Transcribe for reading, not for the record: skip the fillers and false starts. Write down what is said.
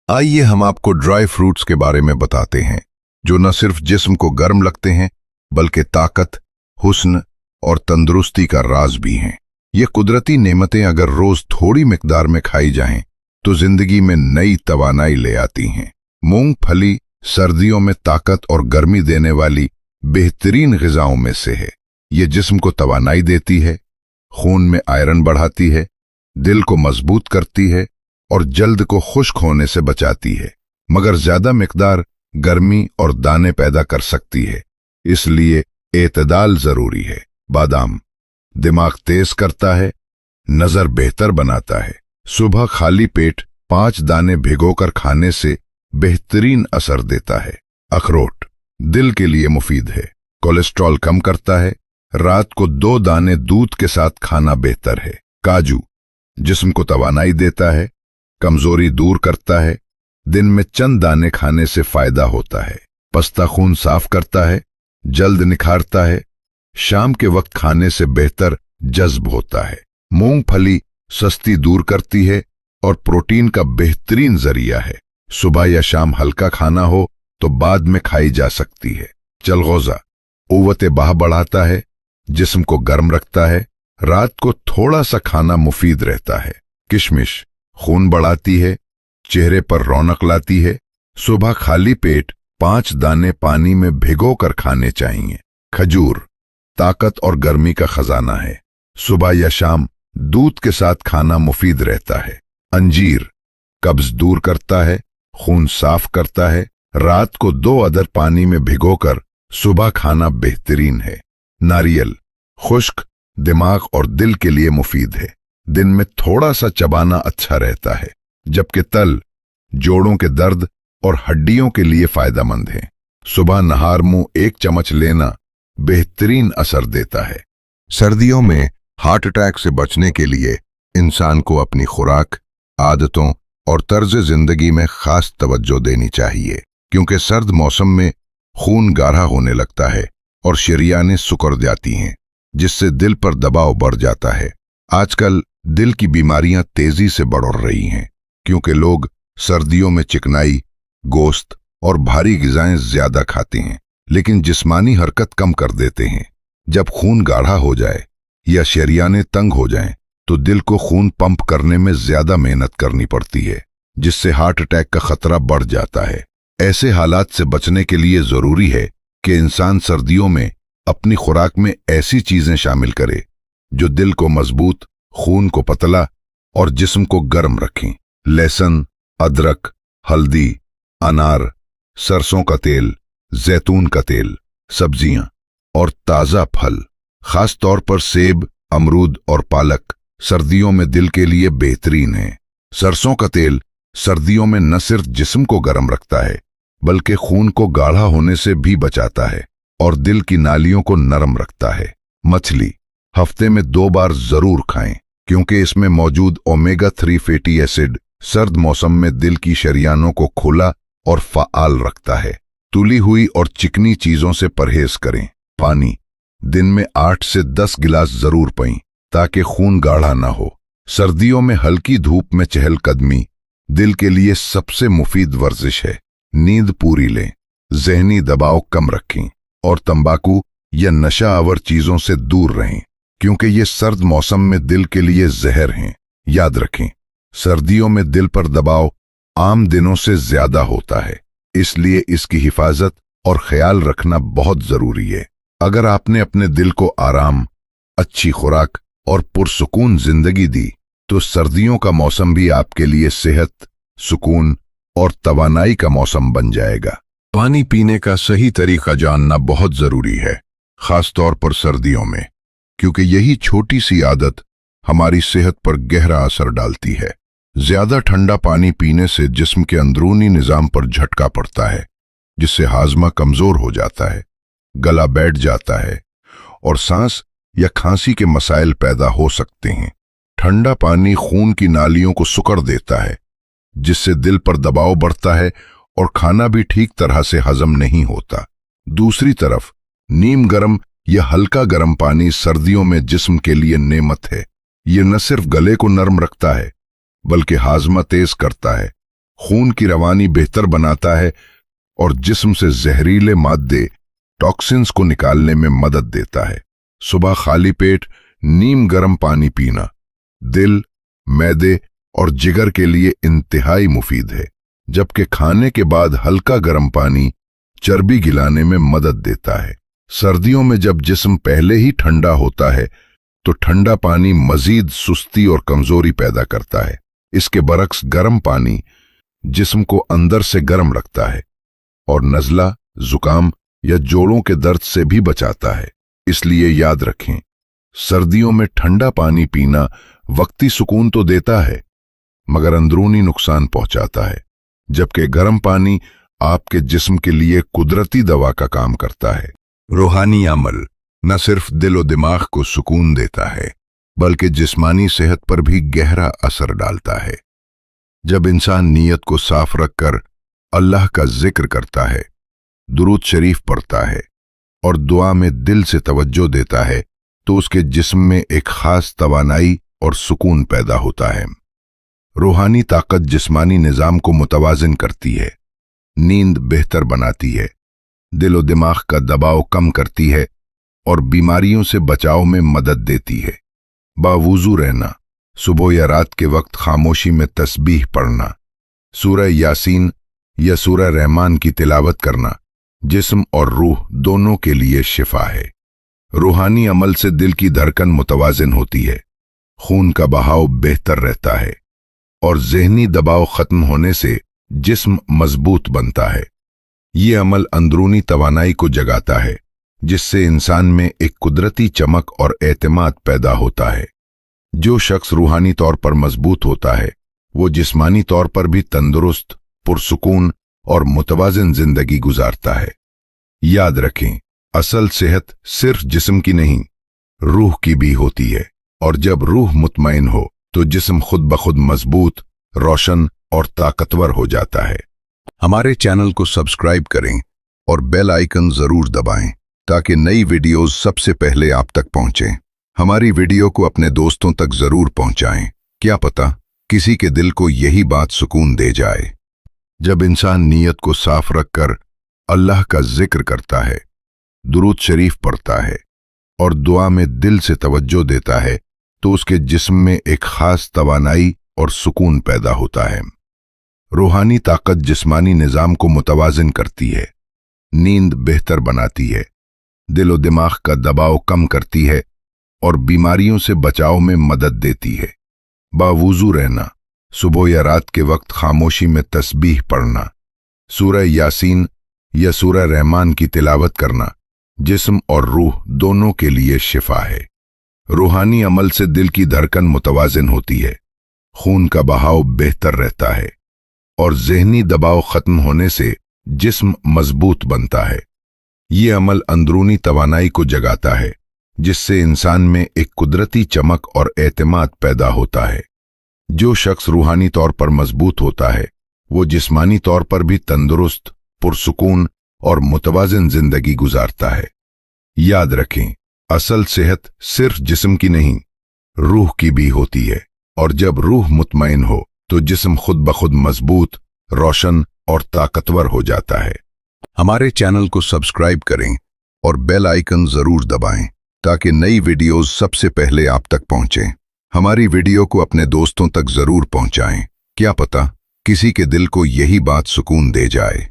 आइए हम आपको ड्राई फ्रूट्स के बारे में बताते हैं, जो न सिर्फ जिस्म को गर्म लगते हैं बल्कि ताकत, हुस्न और तंदुरुस्ती का राज भी हैं। ये कुदरती नेमतें अगर रोज थोड़ी मिकदार में खाई जाएं तो जिंदगी में नई तवानाई ले आती हैं। मूंगफली सर्दियों में ताकत और गर्मी देने वाली बेहतरीन ग़िज़ाओं में से है। ये जिस्म को तवानाई देती है, खून में आयरन बढ़ाती है, दिल को मजबूत करती है और जल्द को खुश्क होने से बचाती है, मगर ज्यादा मिकदार गर्मी और दाने पैदा कर सकती है, इसलिए एतदाल जरूरी है। बादाम दिमाग तेज करता है, नजर बेहतर बनाता है। सुबह खाली पेट 5 दाने भिगोकर खाने से बेहतरीन असर देता है। अखरोट दिल के लिए मुफीद है, कोलेस्ट्रॉल कम करता है। रात को 2 दाने दूध के साथ खाना बेहतर है। काजू जिस्म को तवानाई देता है, कमजोरी दूर करता है। दिन में चंद दाने खाने से फायदा होता है। पस्ता खून साफ करता है, जल्द निखारता है। शाम के वक्त खाने से बेहतर जज्ब होता है। मूंगफली सस्ती दूर करती है और प्रोटीन का बेहतरीन जरिया है। सुबह या शाम हल्का खाना हो तो बाद में खाई जा सकती है। चलगोजा कुव्वत बाह बढ़ाता है, जिस्म को गर्म रखता है। रात को थोड़ा सा खाना मुफीद रहता है। किशमिश खून बढ़ाती है, चेहरे पर रौनक लाती है। सुबह खाली पेट 5 दाने पानी में भिगोकर खाने चाहिए। खजूर ताकत और गर्मी का खजाना है। सुबह या शाम दूध के साथ खाना मुफीद रहता है। अंजीर कब्ज दूर करता है, खून साफ करता है। रात को 2 अदर पानी में भिगोकर सुबह खाना बेहतरीन है। नारियल खुश्क दिमाग और दिल के लिए मुफीद है। दिन में थोड़ा सा चबाना अच्छा रहता है, जबकि तल जोड़ों के दर्द और हड्डियों के लिए फायदेमंद है। सुबह नहार मुंह 1 चम्मच लेना बेहतरीन असर देता है। सर्दियों में हार्ट अटैक से बचने के लिए इंसान को अपनी खुराक, आदतों और तर्ज जिंदगी में खास तवज्जो देनी चाहिए, क्योंकि सर्द मौसम में खून गाढ़ा होने लगता है और शरियानें सिकुड़ जाती हैं, जिससे दिल पर दबाव बढ़ जाता है। आजकल दिल की बीमारियां तेजी से बढ़ रही हैं, क्योंकि लोग सर्दियों में चिकनाई, गोश्त और भारी ग़िज़ाएं ज्यादा खाते हैं, लेकिन जिस्मानी हरकत कम कर देते हैं। जब खून गाढ़ा हो जाए या शरियानें तंग हो जाएं, तो दिल को खून पंप करने में ज्यादा मेहनत करनी पड़ती है, जिससे हार्ट अटैक का खतरा बढ़ जाता है। ऐसे हालात से बचने के लिए जरूरी है कि इंसान सर्दियों में अपनी खुराक में ऐसी चीजें शामिल करे जो दिल को मजबूत, खून को पतला और जिस्म को गर्म रखें। लहसुन, अदरक, हल्दी, अनार, सरसों का तेल, जैतून का तेल, सब्जियां और ताजा फल, खास तौर पर सेब, अमरूद और पालक सर्दियों में दिल के लिए बेहतरीन है। सरसों का तेल सर्दियों में न सिर्फ जिस्म को गर्म रखता है, बल्कि खून को गाढ़ा होने से भी बचाता है और दिल की नालियों को नरम रखता है। मछली हफ्ते में 2 बार जरूर खाएं, क्योंकि इसमें मौजूद ओमेगा 3 फैटी एसिड सर्द मौसम में दिल की शरियानों को खुला और फाल रखता है। तुली हुई और चिकनी चीजों से परहेज करें। पानी दिन में 8 से 10 गिलास जरूर पिएं, ताकि खून गाढ़ा ना हो। सर्दियों में हल्की धूप में चहलकदमी दिल के लिए सबसे मुफीद वर्जिश है। नींद पूरी लें, ज़हनी दबाव कम रखें और तंबाकू या नशा आवर चीजों से दूर रहें, क्योंकि ये सर्द मौसम में दिल के लिए जहर हैं। याद रखें, सर्दियों में दिल पर दबाव आम दिनों से ज्यादा होता है, इसलिए इसकी हिफाजत और ख्याल रखना बहुत जरूरी है। अगर आपने अपने दिल को आराम, अच्छी खुराक और पुरसुकून जिंदगी दी, तो सर्दियों का मौसम भी आपके लिए सेहत, सुकून और तवानाई का मौसम बन जाएगा। पानी पीने का सही तरीका जानना बहुत जरूरी है, खास तौर पर सर्दियों में, क्योंकि यही छोटी सी आदत हमारी सेहत पर गहरा असर डालती है। ज्यादा ठंडा पानी पीने से जिस्म के अंदरूनी निजाम पर झटका पड़ता है, जिससे हाजमा कमजोर हो जाता है, गला बैठ जाता है और सांस या खांसी के मसाइल पैदा हो सकते हैं। ठंडा पानी खून की नालियों को सिकुड़ देता है, जिससे दिल पर दबाव बढ़ता है और खाना भी ठीक तरह से हजम नहीं होता। दूसरी तरफ नीम गर्म या हल्का गर्म पानी सर्दियों में जिस्म के लिए नेमत है। ये न सिर्फ गले को नरम रखता है, बल्कि हाजमा तेज करता है, खून की रवानी बेहतर बनाता है और जिस्म से जहरीले मादे टॉक्सिन्स को निकालने में मदद देता है। सुबह खाली पेट नीम गर्म पानी पीना दिल, मैदे और जिगर के लिए इंतहाई मुफीद है, जबकि खाने के बाद हल्का गर्म पानी चर्बी गिलाने में मदद देता है। सर्दियों में जब जिस्म पहले ही ठंडा होता है तो ठंडा पानी मजीद सुस्ती और कमजोरी पैदा करता है। इसके बरक्स गर्म पानी जिस्म को अंदर से गर्म रखता है और नज़ला, जुकाम या जोड़ों के दर्द से भी बचाता है। इसलिए याद रखें, सर्दियों में ठंडा पानी पीना वक्ती सुकून तो देता है मगर अंदरूनी नुकसान पहुंचाता है, जबकि गर्म पानी आपके जिस्म के लिए कुदरती दवा का काम करता है। रूहानी अमल न सिर्फ दिल और दिमाग को सुकून देता है बल्कि जिस्मानी सेहत पर भी गहरा असर डालता है। जब इंसान नीयत को साफ रखकर अल्लाह का जिक्र करता है, दुरूद शरीफ पढ़ता है और दुआ में दिल से तवज्जो देता है तो उसके जिस्म में एक खास तवानाई और सुकून पैदा होता है। रूहानी ताकत जिस्मानी निजाम को मुतवाजिन करती है, नींद बेहतर बनाती है, दिल और दिमाग का दबाव कम करती है और बीमारियों से बचाव में मदद देती है। बावुजू रहना, सुबह या रात के वक्त खामोशी में तस्बीह पढ़ना, सूरह यासीन या सूरह रहमान की तिलावत करना जिस्म और रूह दोनों के लिए शिफा है। रूहानी अमल से दिल की धड़कन मुतवाजिन होती है, खून का बहाव बेहतर रहता है और ज़हनी दबाव खत्म होने से जिस्म मजबूत बनता है। ये अमल अंदरूनी तवानाई को जगाता है जिससे इंसान में एक कुदरती चमक और एतमाद पैदा होता है। जो शख्स रूहानी तौर पर मजबूत होता है वो जिस्मानी तौर पर भी तंदुरुस्त, पुरसुकून और मुतवाजिन जिंदगी गुजारता है। याद रखें, असल सेहत सिर्फ जिस्म की नहीं, रूह की भी होती है और जब रूह मुतमईन हो तो जिस्म खुद ब खुद मजबूत, रोशन और ताकतवर हो जाता है। हमारे चैनल को सब्सक्राइब करें और बेल आइकन जरूर दबाएं ताकि नई वीडियोस सबसे पहले आप तक पहुंचें। हमारी वीडियो को अपने दोस्तों तक जरूर पहुंचाएं, क्या पता किसी के दिल को यही बात सुकून दे जाए। जब इंसान नीयत को साफ रखकर अल्लाह का जिक्र करता है, दुरूद शरीफ पढ़ता है और दुआ में दिल से तवज्जो देता है तो उसके जिस्म में एक खास तवानाई और सुकून पैदा होता है। रूहानी ताकत जिस्मानी निजाम को मुतवाजिन करती है, नींद बेहतर बनाती है, दिल और दिमाग का दबाव कम करती है और बीमारियों से बचाव में मदद देती है। बावुजू रहना, सुबह या रात के वक्त खामोशी में तस्बीह पढ़ना, सूरह यासीन या सूरह रहमान की तिलावत करना जिस्म और रूह दोनों के लिए शिफा है। रूहानी अमल से दिल की धड़कन मुतवाजिन होती है, खून का बहाव बेहतर रहता है और ज़हनी दबाव खत्म होने से जिस्म मजबूत बनता है। ये अमल अंदरूनी तवानाई को जगाता है जिससे इंसान में एक कुदरती चमक और एतमाद पैदा होता है। जो शख्स रूहानी तौर पर मजबूत होता है वो जिस्मानी तौर पर भी तंदुरुस्त, पुरसुकून और मुतवाजिन जिंदगी गुजारता है। याद रखें, असल सेहत सिर्फ जिस्म की नहीं, रूह की भी होती है और जब रूह मुतमईन हो तो जिस्म खुद ब खुद मजबूत, रोशन और ताकतवर हो जाता है। हमारे चैनल को सब्सक्राइब करें और बेल आइकन जरूर दबाएं ताकि नई वीडियोस सबसे पहले आप तक पहुंचें। हमारी वीडियो को अपने दोस्तों तक जरूर पहुंचाएं, क्या पता किसी के दिल को यही बात सुकून दे जाए।